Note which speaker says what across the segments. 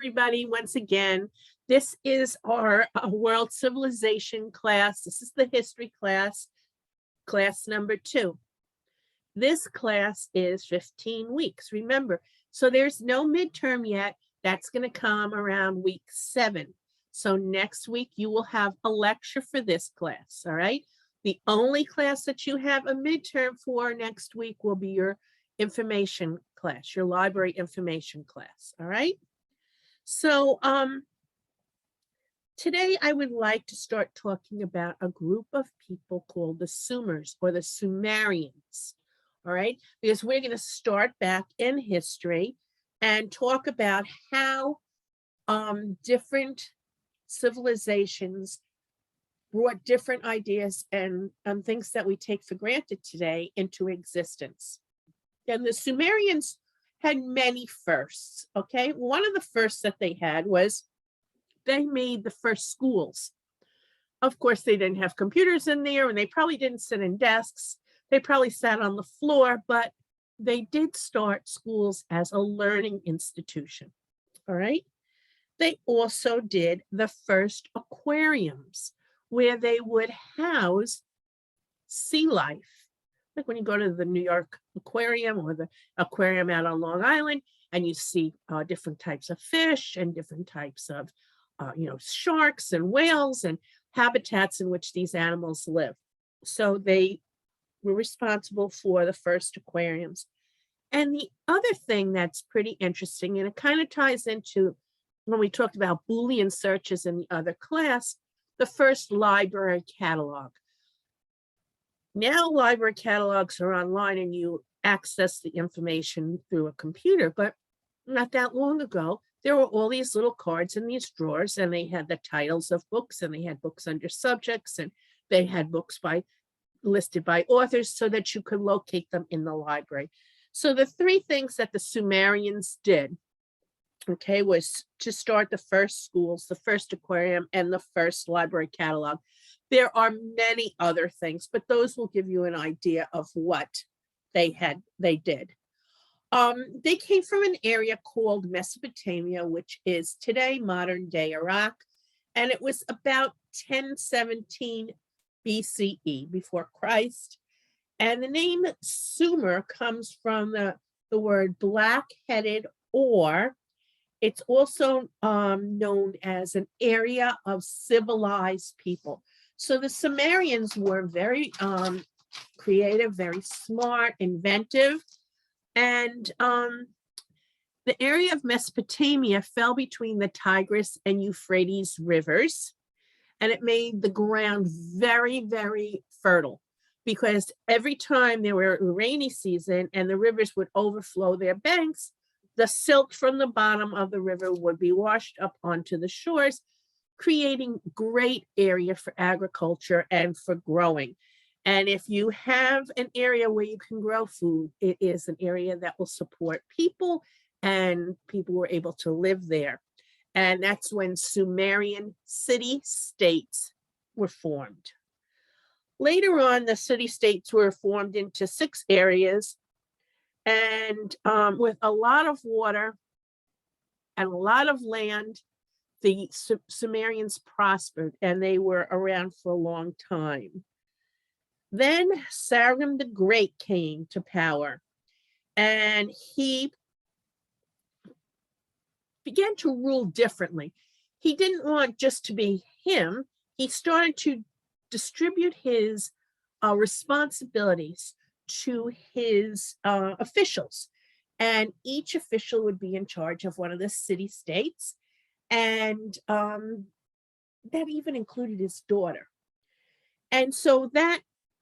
Speaker 1: everybody, once again. This is our world civilization class. This is the history class, class number 2. This class is 15 weeks, remember. So there's no midterm yet. That's going to come around week 7. So next week you will have a lecture for this class, all right? The only class that you have a midterm for next week will be your information class, your library information class, all right? So today I would like to start talking about a group of people called the Sumers or the Sumerians, all right? Because we're going to start back in history and talk about how different civilizations brought different ideas and things that we take for granted today into existence. And the Sumerians had many firsts, okay? One of the firsts that they had was they made the first schools. Of course, they didn't have computers in there and they probably didn't sit in desks. They probably sat on the floor, but they did start schools as a learning institution, all right? They also did the first aquariums where they would house sea life. Like when you go to the New York Aquarium or the aquarium out on Long Island and you see different types of fish and different types of sharks and whales and habitats in which these animals live. So they were responsible for the first aquariums. And the other thing that's pretty interesting, and it kind of ties into when we talked about Boolean searches in the other class, the first library catalog. Now library catalogs are online and you access the information through a computer, but not that long ago, there were all these little cards in these drawers and they had the titles of books and they had books under subjects and they had books listed by authors so that you could locate them in the library. So the 3 things that the Sumerians did, okay, was to start the first schools, the first aquarium, and the first library catalog. There are many other things, but those will give you an idea of what they did. They came from an area called Mesopotamia, which is today modern day Iraq, and it was about 1017 BCE, before Christ. And the name Sumer comes from the word black-headed, or it's also known as an area of civilized people. So the Sumerians were very creative, very smart, inventive. And the area of Mesopotamia fell between the Tigris and Euphrates rivers. And it made the ground very, very fertile because every time there were a rainy season and the rivers would overflow their banks, the silt from the bottom of the river would be washed up onto the shores, creating great area for agriculture and for growing. And if you have an area where you can grow food, it is an area that will support people and people were able to live there. And that's when Sumerian city-states were formed. Later on, the city-states were formed into 6 areas. And with a lot of water and a lot of land, the Sumerians prospered and they were around for a long time. Then Sargon the Great came to power and he began to rule differently. He didn't want just to be him. He started to distribute his responsibilities to his officials. And each official would be in charge of one of the city-states. And that even included his daughter. And so that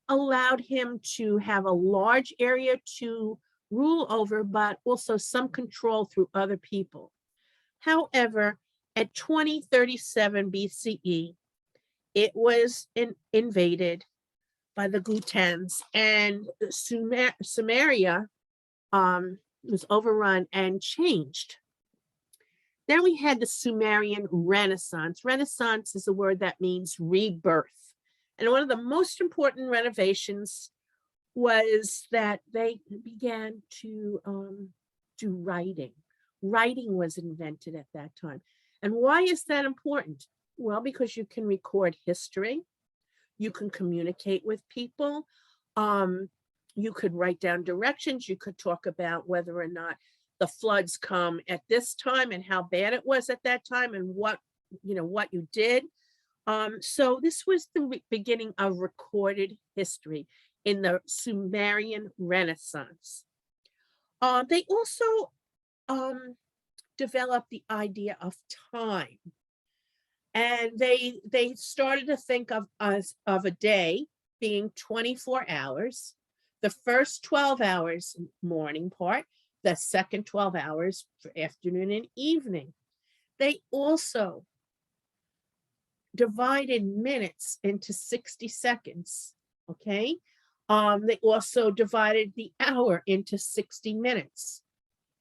Speaker 1: allowed him to have a large area to rule over, but also some control through other people. However, at 2037 BCE, it was invaded by the Gutans, and Sumeria was overrun and changed. Then we had the Sumerian Renaissance. Renaissance is a word that means rebirth. And one of the most important renovations was that they began to do writing. writing was invented at that time. And why is that important? Well, because you can record history, you can communicate with people, um, you could write down directions, you could talk about whether or not the floods come at this time and how bad it was at that time and what what you did. So this was the beginning of recorded history in the Sumerian Renaissance. They also developed the idea of time, and they started to think of us of a day being 24 hours. The first 12 hours morning part, the second 12 hours for afternoon and evening. They also divided minutes into 60 seconds, okay? They also divided the hour into 60 minutes.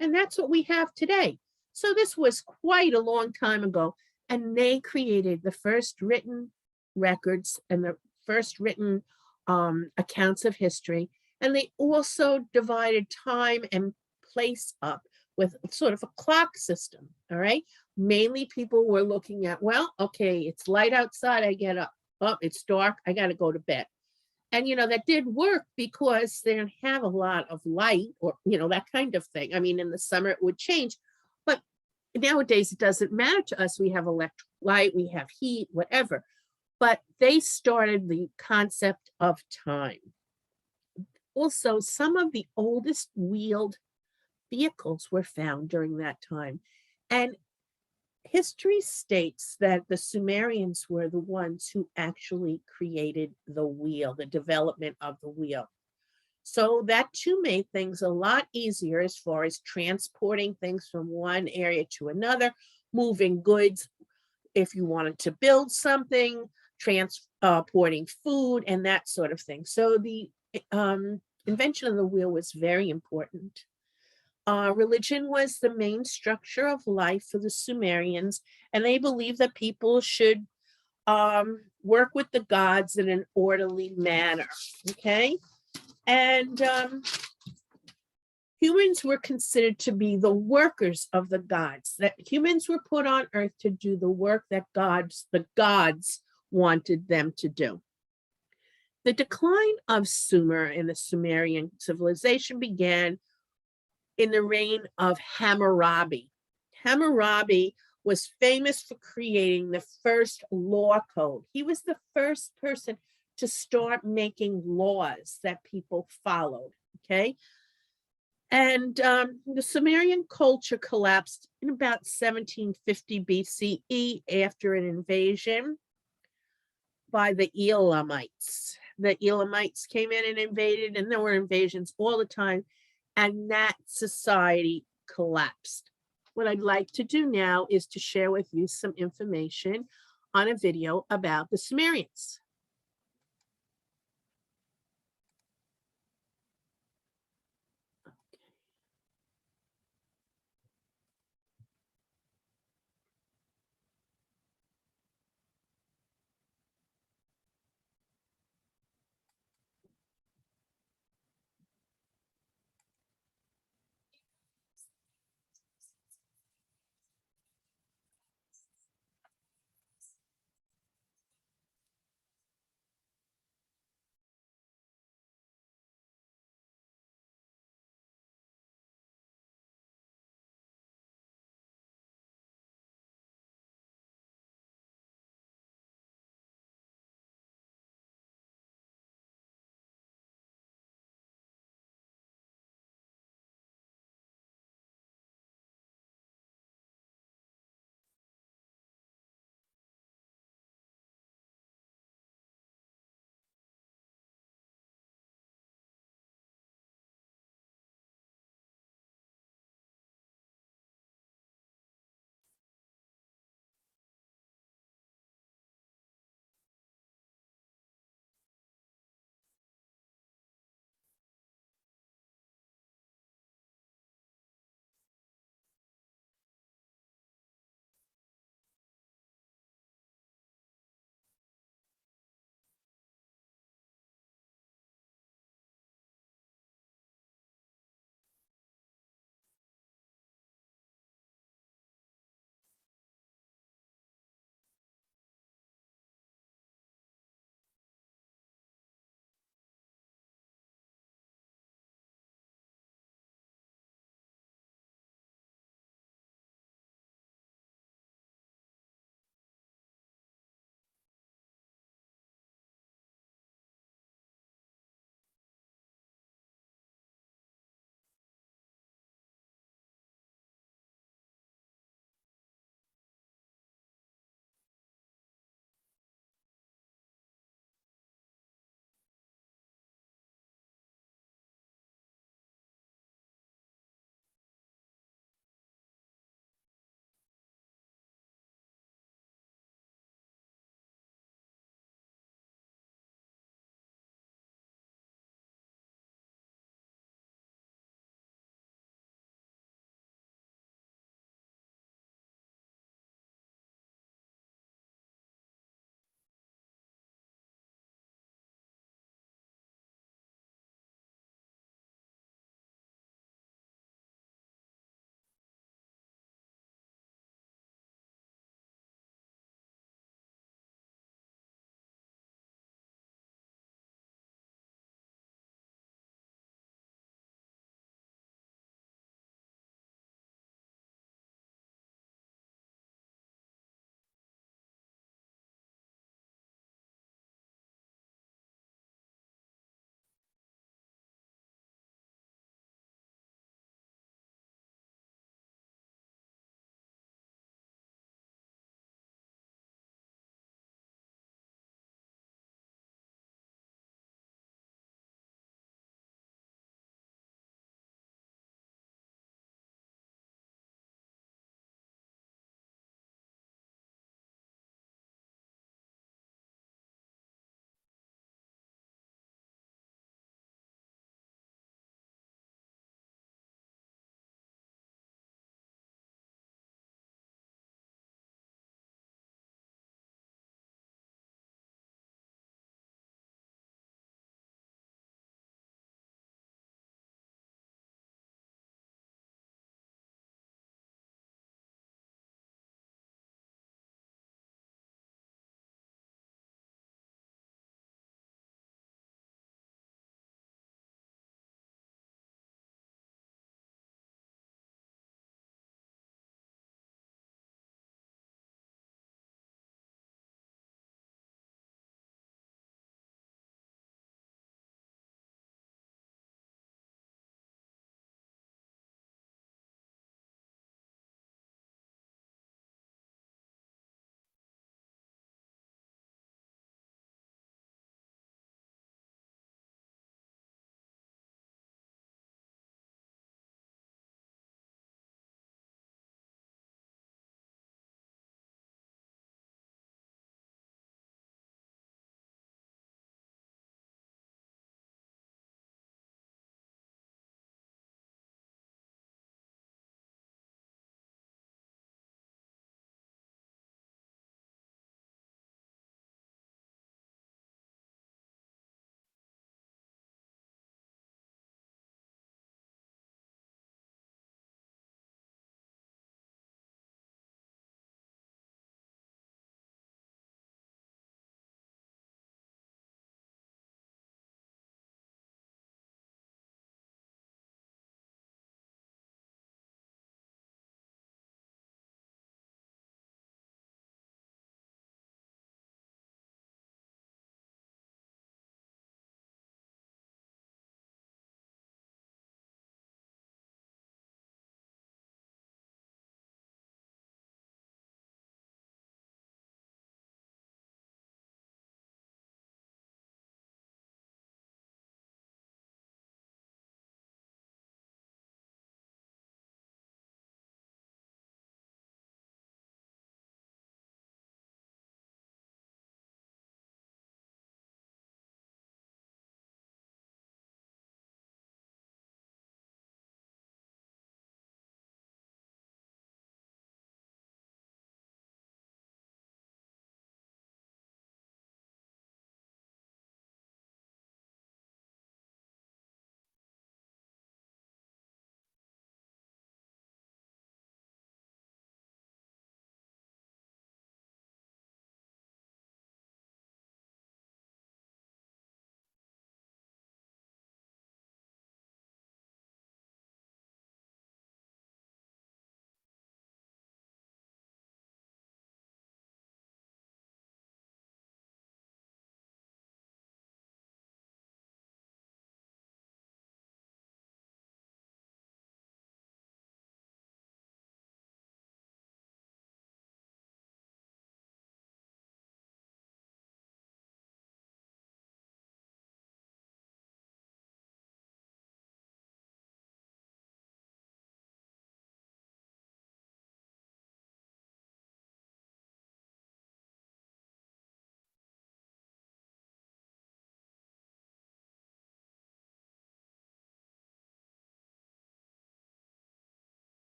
Speaker 1: And that's what we have today. So this was quite a long time ago. And they created the first written records and the first written accounts of history. And they also divided time and place up with sort of a clock system, all right? Mainly people were looking at, well, okay, it's light outside, I get up. Oh, it's dark, I got to go to bed. And, that did work because they didn't have a lot of light or, that kind of thing. I mean, in the summer it would change, but nowadays it doesn't matter to us. We have electric light, we have heat, whatever. But they started the concept of time. Also, some of the oldest wheeled vehicles were found during that time. And history states that the Sumerians were the ones who actually created the wheel, the development of the wheel. So that too made things a lot easier as far as transporting things from one area to another, moving goods if you wanted to build something, transporting food and that sort of thing. So the invention of the wheel was very important. Religion was the main structure of life for the Sumerians, and they believed that people should work with the gods in an orderly manner, okay? And humans were considered to be the workers of the gods, that humans were put on earth to do the work that the gods wanted them to do. The decline of Sumer and the Sumerian civilization began in the reign of Hammurabi. Hammurabi was famous for creating the first law code. He was the first person to start making laws that people followed, okay? And the Sumerian culture collapsed in about 1750 BCE after an invasion by the Elamites. The Elamites came in and invaded, and there were invasions all the time, and that society collapsed. What I'd like to do now is to share with you some information on a video about the Sumerians.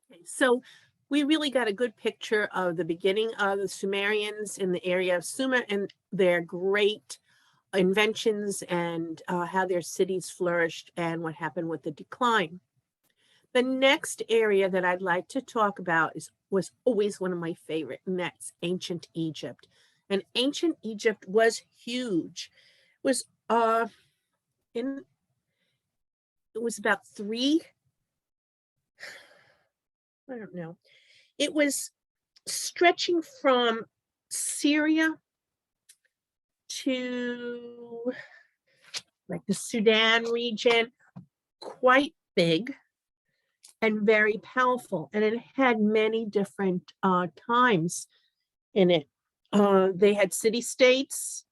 Speaker 1: Okay, so we really got a good picture of the beginning of the Sumerians in the area of Sumer and their great inventions and how their cities flourished and what happened with the decline. The next area that I'd like to talk about was always one of my favorite, and that's ancient Egypt. And ancient Egypt was huge. It was in it was about I don't know. It was stretching from Syria to like the Sudan region, quite big and very powerful. And it had many different times in it. They had city states,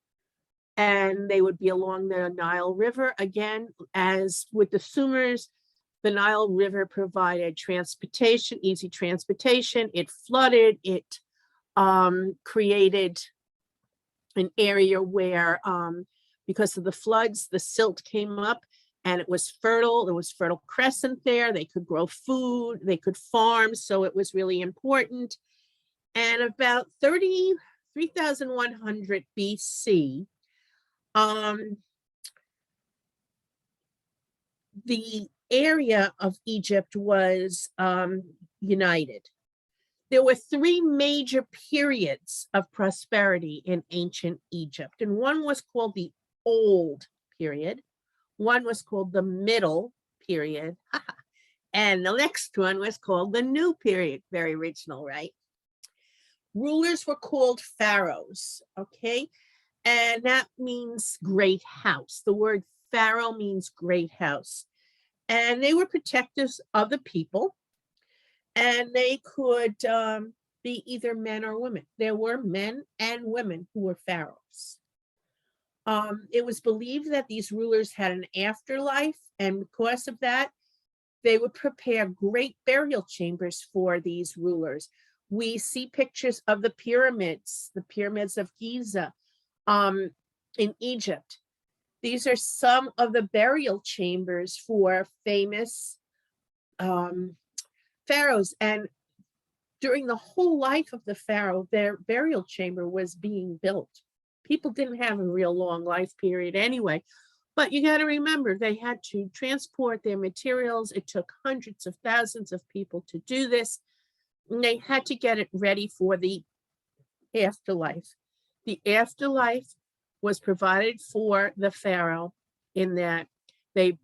Speaker 1: and they would be along the Nile River. Again, as with the Sumers, the Nile River provided transportation, easy transportation. It flooded, it created an area where, because of the floods, the silt came up and it was fertile. There was fertile crescent there. They could grow food, they could farm, so it was really important. And about 3,100 BC, the area of Egypt was united. There were three major periods of prosperity in ancient Egypt, and one was called the Old Period, one was called the Middle Period, and the next one was called the New Period. Very original, right? Rulers were called pharaohs, okay? And that means great house. The word pharaoh means great house. And they were protectors of the people, and they could be either men or women. There were men and women who were pharaohs. It was believed that these rulers had an afterlife, and because of that, they would prepare great burial chambers for these rulers. We see pictures of the pyramids of Giza in Egypt. These are some of the burial chambers for famous pharaohs. And during the whole life of the pharaoh, their burial chamber was being built. People didn't have a real long life period anyway. But you got to remember, they had to transport their materials. It took hundreds of thousands of people to do this. And they had to get it ready for the afterlife. The afterlife was provided for the pharaoh in that they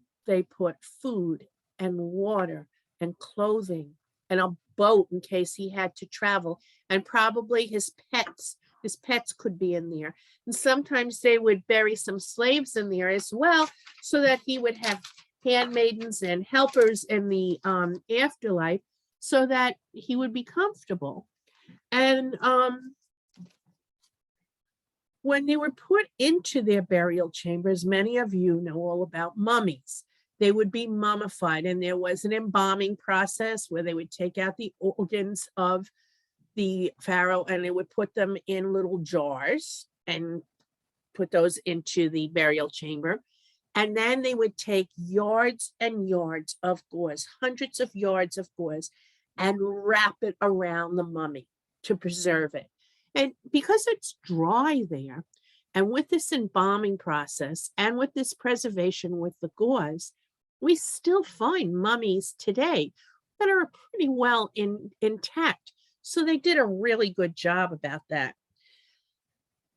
Speaker 1: put food and water and clothing and a boat in case he had to travel, and probably his pets. His pets could be in there. And sometimes they would bury some slaves in there as well, so that he would have handmaidens and helpers in the afterlife, so that he would be comfortable. And when they were put into their burial chambers, many of you know all about mummies. They would be mummified, and there was an embalming process where they would take out the organs of the pharaoh and they would put them in little jars and put those into the burial chamber. And then they would take yards and yards of gauze, hundreds of yards of gauze, and wrap it around the mummy to preserve it. And because it's dry there, and with this embalming process and with this preservation with the gauze, we still find mummies today that are pretty well intact. So they did a really good job about that.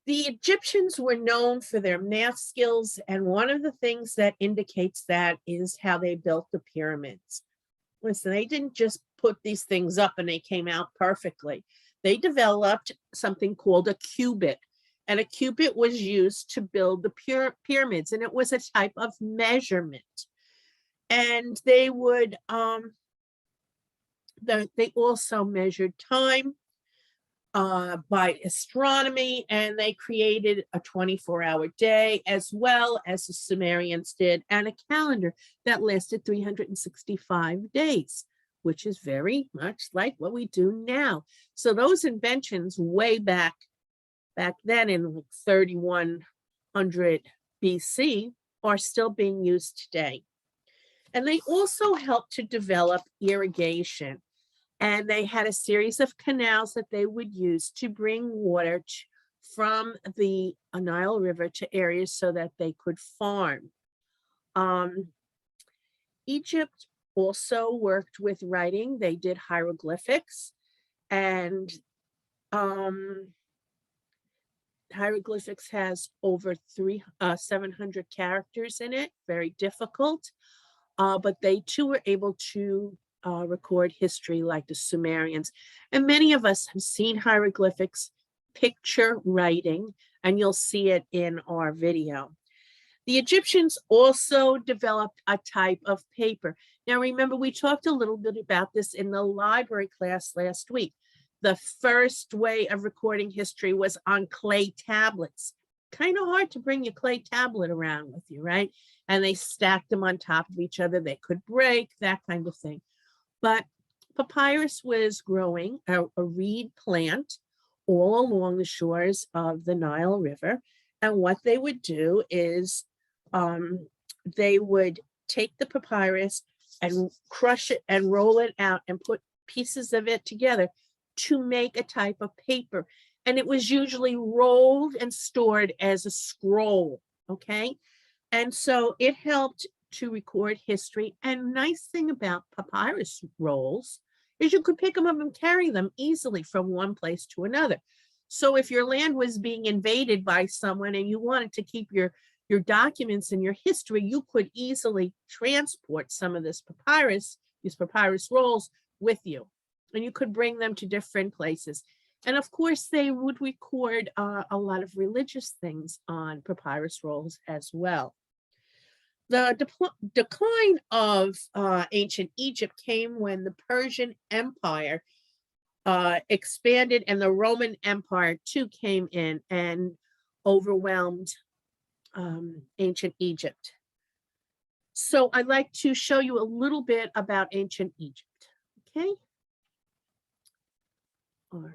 Speaker 1: The Egyptians were known for their math skills, and one of the things that indicates that is how they built the pyramids. Listen, they didn't just put these things up and they came out perfectly. They developed something called a cubit, and a cubit was used to build the pyramids, and it was a type of measurement. And they would, they also measured time by astronomy, and they created a 24-hour day as well as the Sumerians did, and a calendar that lasted 365 days, which is very much like what we do now. So those inventions way back then in 3100 BC are still being used today. And they also helped to develop irrigation. And they had a series of canals that they would use to bring water from the Nile River to areas so that they could farm. Um, Egypt also worked with writing. They did hieroglyphics, and um, hieroglyphics has over 700 characters in it, very difficult. But they too were able to record history like the Sumerians. And many of us have seen hieroglyphics, picture writing, and you'll see it in our video. The Egyptians also developed a type of paper. Now, remember, we talked a little bit about this in the library class last week. The first way of recording history was on clay tablets. Kind of hard to bring your clay tablet around with you, right? And they stacked them on top of each other. They could break, that kind of thing. But papyrus was growing, a reed plant, all along the shores of the Nile River. And what they would do is they would take the papyrus and crush it and roll it out and put pieces of it together to make a type of paper. And it was usually rolled and stored as a scroll, okay? And so it helped to record history. And nice thing about papyrus rolls is you could pick them up and carry them easily from one place to another. So if your land was being invaded by someone and you wanted to keep your documents and your history, you could easily transport some of these papyrus rolls with you. And you could bring them to different places. And of course, they would record a lot of religious things on papyrus rolls as well. The decline of ancient Egypt came when the Persian Empire expanded and the Roman Empire too came in and overwhelmed ancient Egypt. So I'd like to show you a little bit about ancient Egypt, okay? All right.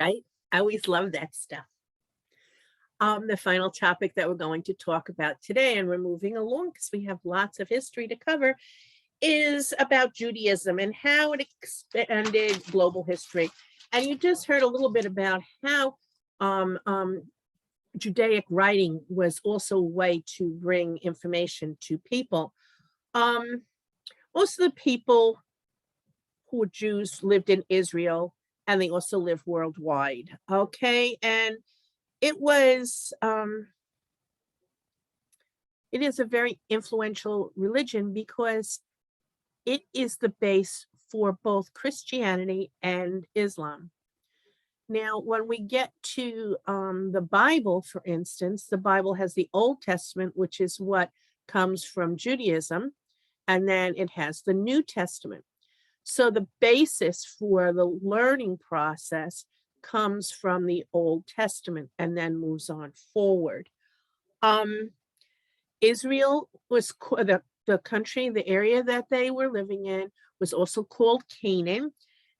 Speaker 1: right? I always love that stuff. The final topic that we're going to talk about today, and we're moving along because we have lots of history to cover, is about Judaism and how it expanded global history. And you just heard a little bit about how Judaic writing was also a way to bring information to people. Um, Most of the people who were Jews lived in Israel, and they also lived worldwide. Okay, and it was it is a very influential religion because it is the base for both Christianity and Islam. Now, when we get to the Bible, for instance, the Bible has the Old Testament, which is what comes from Judaism, and then it has the New Testament. So the basis for the learning process comes from the Old Testament and then moves on forward. Um, Israel was the country, the area that they were living in was also called Canaan,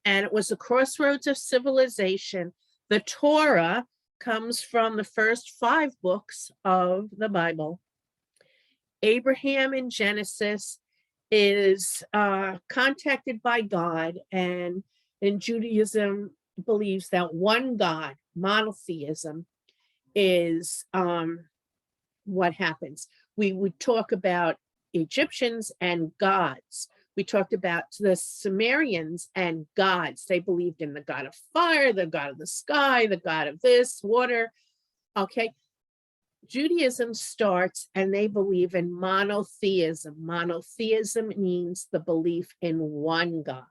Speaker 1: and it was the crossroads of civilization. The Torah comes from the first 5 books of the Bible. Abraham in Genesis is contacted by God, and in Judaism believes that one God, monotheism, is what happens. We would talk about Egyptians and gods. We talked about the Sumerians and gods. They believed in the god of fire, the god of the sky, the god of this, water. Okay. Judaism starts and they believe in monotheism. Monotheism means the belief in one God.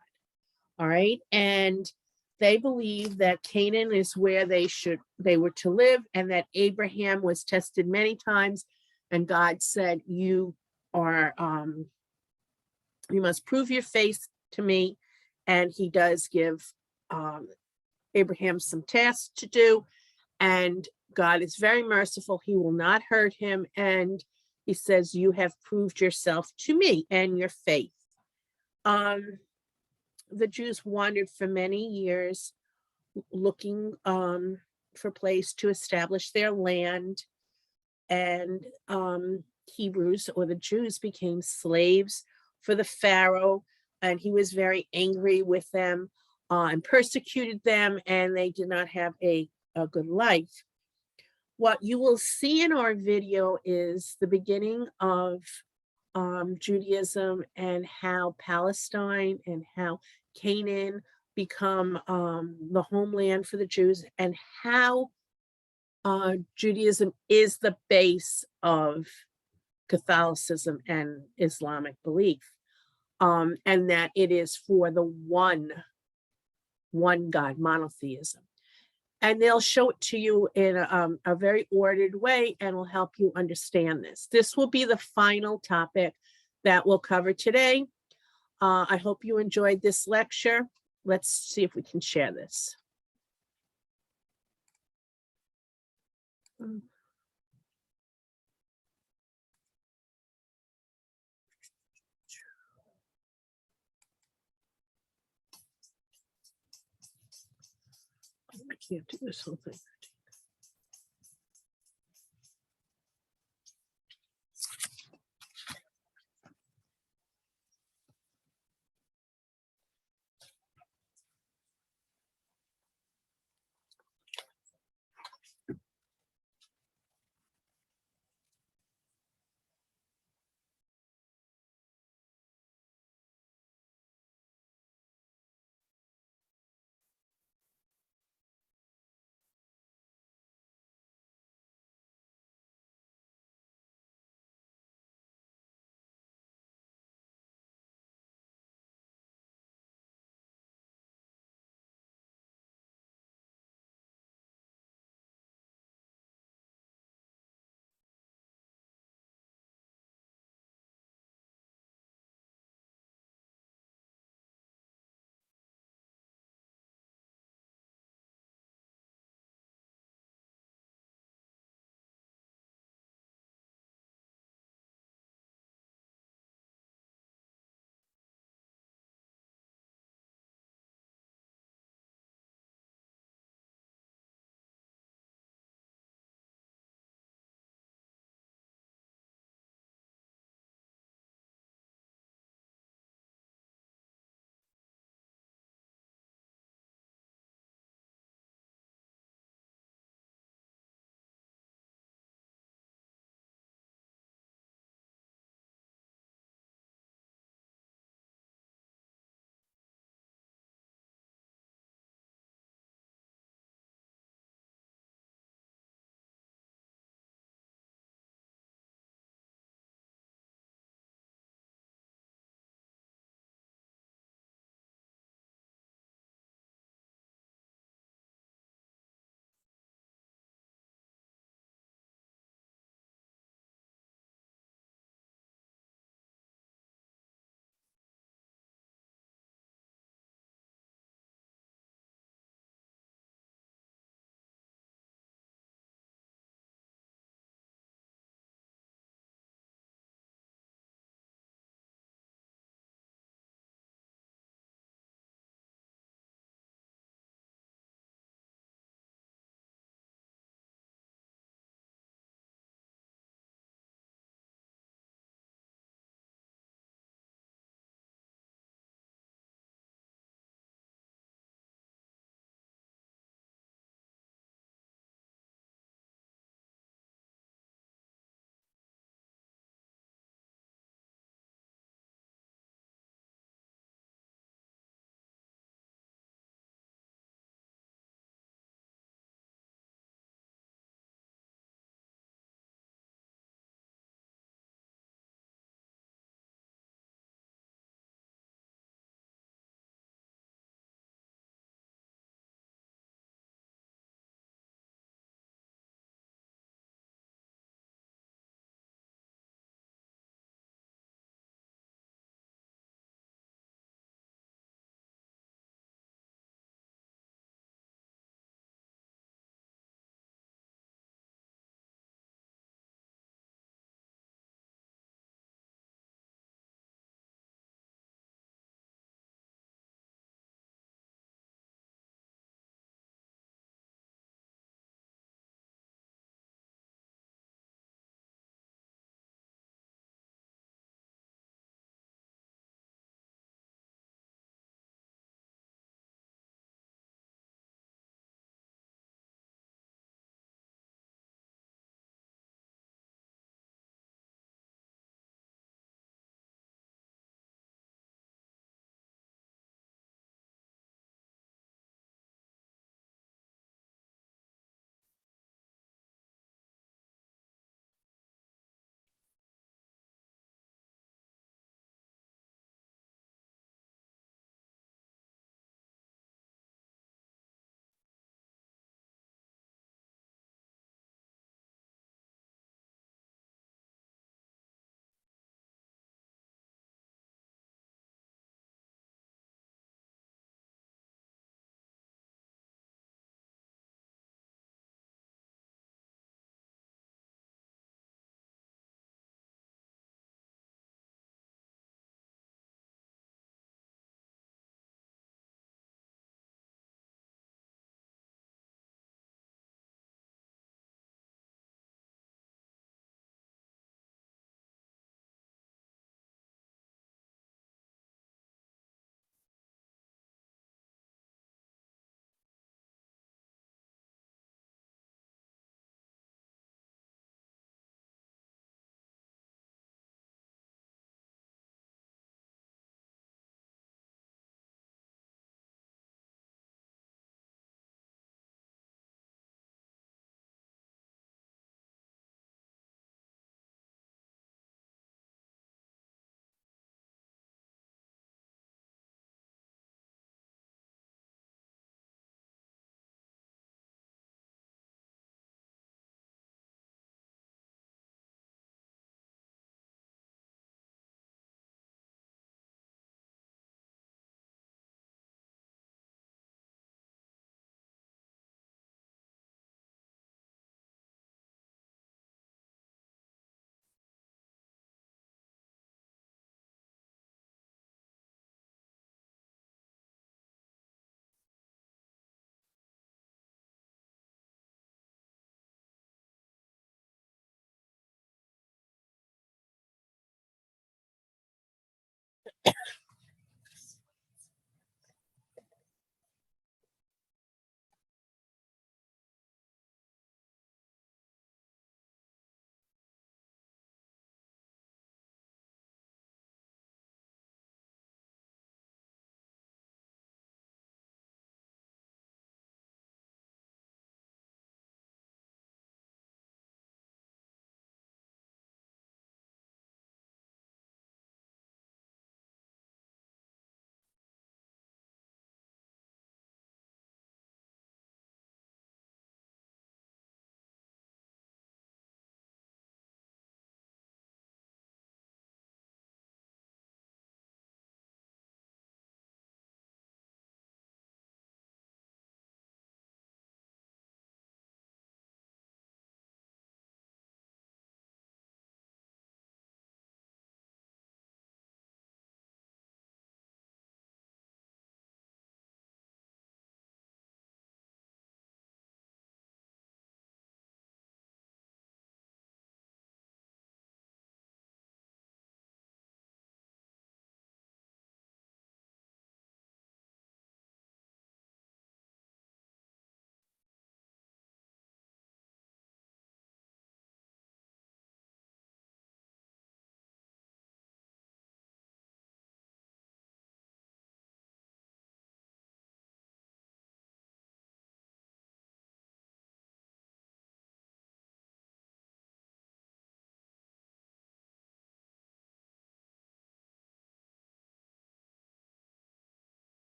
Speaker 1: All right. And they believe that Canaan is where they were to live, and that Abraham was tested many times, and God said, you must prove your faith to me. And he does give Abraham some tasks to do, and God is very merciful. He will not hurt him, and he says, you have proved yourself to me and your faith. The Jews wandered for many years looking for a place to establish their land, and Hebrews, or the Jews, became slaves for the Pharaoh, and he was very angry with them and persecuted them, and they did not have a good life. What you will see in our video is the beginning of Judaism, and how Palestine and how Canaan become the homeland for the Jews, and how Judaism is the base of Catholicism and Islamic belief, and that it is for the one God, monotheism. And they'll show it to you in a very ordered way, and will help you understand this. This will be the final topic that we'll cover today. I hope you enjoyed this lecture. Let's see if we can share this. I can't do this whole thing.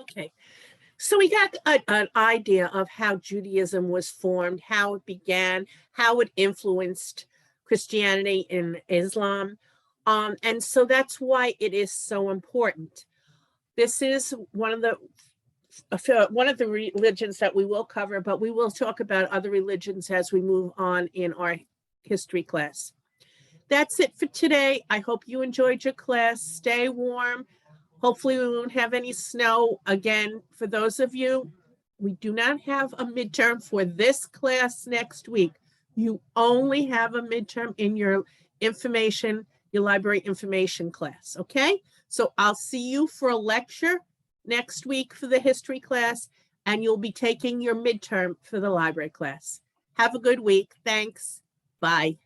Speaker 1: Okay. So we got an idea of how Judaism was formed, how it began, how it influenced Christianity and Islam. And so that's why it is so important. This is one of the religions that we will cover, but we will talk about other religions as we move on in our history class. That's it for today. I hope you enjoyed your class. Stay warm. Hopefully we won't have any snow. Again, for those of you, we do not have a midterm for this class next week. You only have a midterm in your library information class, okay? So I'll see you for a lecture next week for the history class, and you'll be taking your midterm for the library class. Have a good week. Thanks. Bye.